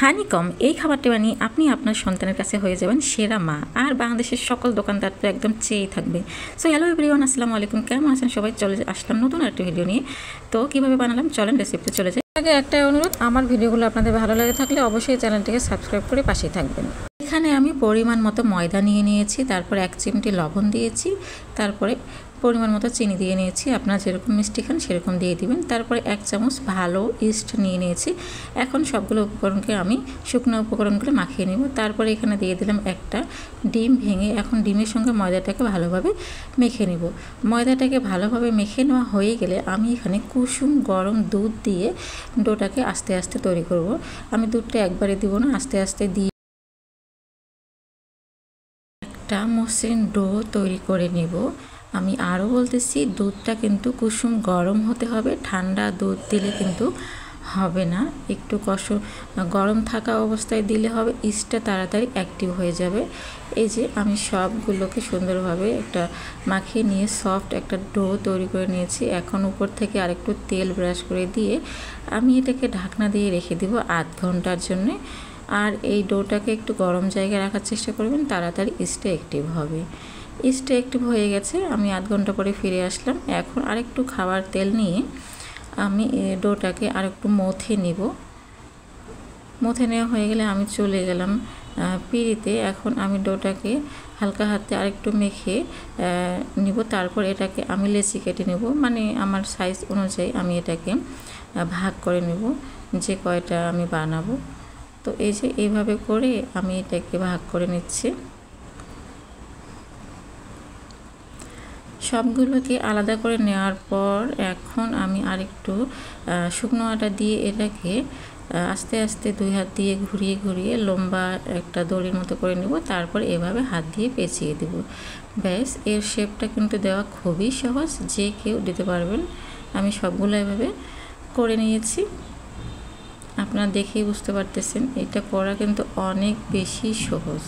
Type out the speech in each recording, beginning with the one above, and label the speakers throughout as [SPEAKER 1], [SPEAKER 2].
[SPEAKER 1] Honeycomb এই খাবারটি বানিয়ে আপনি আপনার সন্তানের কাছে হয়ে যাবেন সেরা মা। আর বাংলাদেশের সকল দোকানদার তো একদম চেয়েই থাকবে। সো হ্যালো এভরিওয়ান, আসসালামু আলাইকুম। কেমন আছেন সবাই? চলে আসলাম নতুন একটা ভিডিও নিয়ে। তো কীভাবে বানালাম চলেন রেসিপিতে চলে যাই। আগে একটাই অনুরোধ, আমার ভিডিওগুলো আপনাদের ভালো লাগে থাকলে অবশ্যই চ্যানেলটিকে সাবস্ক্রাইব করে পাশেই থাকবেন। এখানে আমি পরিমাণ মতো ময়দা নিয়ে নিয়েছি, তারপর 1 চিমটি লবণ দিয়েছি, তারপরে পরিমাণ মতো চিনি দিয়ে নিয়েছি। আপনারা যেরকম মিষ্টি খান সেরকম দিয়ে দিবেন। তারপরে 1 চামচ ভালো ইস্ট নিয়ে নিয়েছি। এখন সবগুলো উপকরণকে আমি শুকনো উপকরণগুলো মাখিয়ে নেব। তারপরে এখানে দিয়ে দিলাম একটা ডিম ভেঙে। এখন ডিমের সঙ্গে ময়দাটাকে ভালোভাবে মেখে নেব। ময়দাটাকে ভালোভাবে মেখে নেওয়া হয়ে গেলে আমি এখানে কুসুম গরম দুধ দিয়ে ডোটাকে আস্তে আস্তে তৈরি করব। আমি দুধটা একবারে দিব না, আস্তে আস্তে দিয়ে একটা মসৃণ ডো তৈরি করে নেব। আমি আরও বলতেছি, দুধটা কিন্তু কুসুম গরম হতে হবে, ঠান্ডা দুধ দিলে কিন্তু হবে না। একটু গরম থাকা অবস্থায় দিলে হবে, ইস্টটা তাড়াতাড়ি অ্যাক্টিভ হয়ে যাবে। এই যে আমি সবগুলোকে সুন্দরভাবে একটা মাখিয়ে নিয়ে সফট একটা ডো তৈরি করে নিয়েছি। এখন উপর থেকে আরেকটু তেল ব্রাশ করে দিয়ে আমি এটাকে ঢাকনা দিয়ে রেখে দিব আধ ঘন্টার জন্যে। আর এই ডোটাকে একটু গরম জায়গায় রাখার চেষ্টা করবেন, তাড়াতাড়ি ইস্টটা অ্যাক্টিভ হবে। ইস্টটা অ্যাক্টিভ হয়ে গেছে, আমি আধ ঘন্টা পরে ফিরে আসলাম। এখন আরেকটু খাবার তেল নিয়ে আমি ডোটাকে আরেকটু মথে নিব। মথে নেওয়া হয়ে গেলে আমি চলে গেলাম পিঁড়িতে। এখন আমি ডোটাকে হালকা হাতে আরেকটু মেখে নিব। তারপর এটাকে আমি লেচি কেটে নেব, মানে আমার সাইজ অনুযায়ী আমি এটাকে ভাগ করে নেব যে কয়টা আমি বানাবো। তো এই যে এইভাবে করে আমি এটাকে ভাগ করে নিচ্ছি। সবগুলোকে আলাদা করে নেওয়ার পর এখন আমি আরেকটু শুকনো আটা দিয়ে এটাকে আস্তে আস্তে 2 হাত দিয়ে ঘুরিয়ে ঘুরিয়ে লম্বা একটা দড়ির মতো করে নেব। তারপর এভাবে হাত দিয়ে পেঁচিয়ে দেব। ব্যাস, এর শেপটা কিন্তু দেওয়া খুবই সহজ, যে কেউ দিতে পারবেন। আমি সবগুলো এভাবে করে নিয়েছি। আপনারা দেখেই বুঝতে পারতেছেন এটা করা কিন্তু অনেক বেশি সহজ।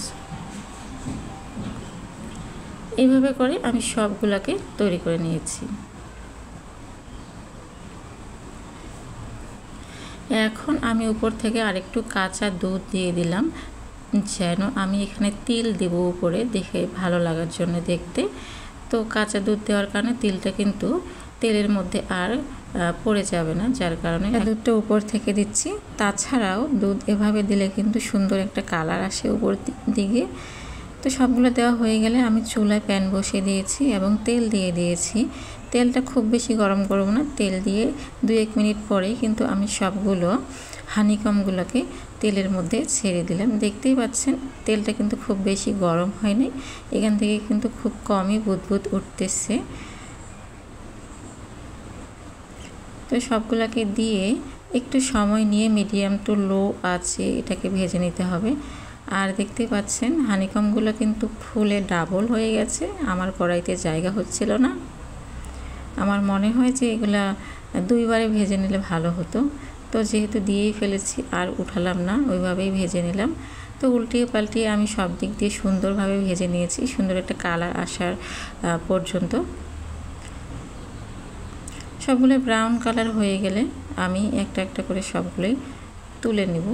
[SPEAKER 1] এইভাবে করে আমি সবগুলোকে তৈরি করে নিয়েছি। এখন আমি উপর থেকে আরেকটু কাঁচা দুধ দিয়ে দিলাম, যেন আমি এখানে তিল দেব উপরে, দেখে ভালো লাগার জন্য দেখতে। তো কাঁচা দুধ দেওয়ার কারণে তিলটা কিন্তু তেলের মধ্যে আর পড়ে যাবে না, যার কারণে দুধটা উপর থেকে দিচ্ছি। তাছাড়াও দুধ এভাবে দিলে কিন্তু সুন্দর একটা কালার আসে উপর দিকে। তো সবগুলো দেওয়া হয়ে গেলে আমি চুলায় প্যান বসিয়ে দিয়েছি এবং তেল দিয়ে দিয়েছি। তেলটা খুব বেশি গরম করব না, তেল দিয়ে 2-1 মিনিট পরেই কিন্তু আমি সবগুলো হানিকমগুলোকে তেলের মধ্যে ছেড়ে দিলাম। দেখতেই পাচ্ছেন তেলটা কিন্তু খুব বেশি গরম হয়নি, এখান থেকে কিন্তু খুব কমই বুদবুদ উঠতেছে। তো সবগুলোকে দিয়ে একটু সময় নিয়ে মিডিয়াম টু লো আঁচে এটাকে ভেজে নিতে হবে। আর দেখতে পাচ্ছেন হানিকমগুলো কিন্তু ফুলে ডাবল হয়ে গেছে। আমার কড়াইতে জায়গা হচ্ছিল না, আমার মনে হয় যে এগুলা 2 বারে ভেজে নিলে ভালো হতো। তো যেহেতু দিয়েই ফেলেছি আর উঠালাম না, ওইভাবেই ভেজে নিলাম। তো উল্টিয়ে পাল্টিয়ে আমি সব দিক দিয়ে সুন্দরভাবে ভেজে নিয়েছি, সুন্দর একটা কালার আসার পর্যন্ত। সবগুলো ব্রাউন কালার হয়ে গেলে আমি একটা একটা করে সবগুলোই তুলে নিব।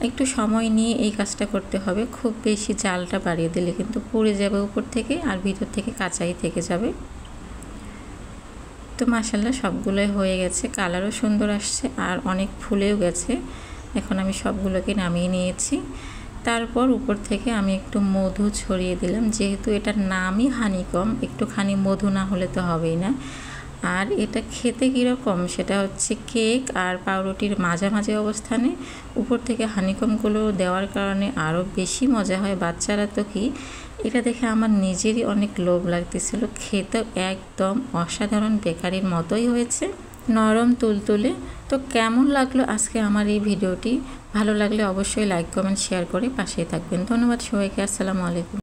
[SPEAKER 1] একটু সময় নিয়ে এই কাজটা করতে হবে, খুব বেশি জালটা বাড়িয়ে দিলে কিন্তু পুড়ে যাবে উপর থেকে, আর ভিতর থেকে কাঁচাই থেকে যাবে। তো মাশাআল্লাহ সবগুলোই হয়ে গেছে, কালারও সুন্দর আসছে আর অনেক ফুলেও গেছে। এখন আমি সবগুলোকে নামিয়ে নিয়েছি। তারপর উপর থেকে আমি একটু মধু ছড়িয়ে দিলাম, যেহেতু এটার নামই হানিকম, একটুখানি মধু না হলে তো হবেই না। আর এটা খেতে কীরকম, সেটা হচ্ছে কেক আর পাউরুটির মাঝামাঝি অবস্থানে। উপর থেকে হানিকমগুলো দেওয়ার কারণে আরও বেশি মজা হয়। বাচ্চারা তো কি, এটা দেখে আমার নিজেরই অনেক লোভ লাগতেছিল। খেতেও একদম অসাধারণ বেকারির মতোই হয়েছে, নরম তুলতুলে। তো কেমন লাগলো আজকে আমার এই ভিডিওটি? ভালো লাগলে অবশ্যই লাইক কমেন্ট শেয়ার করে পাশেই থাকবেন। ধন্যবাদ সবাইকে, আসসালামু আলাইকুম।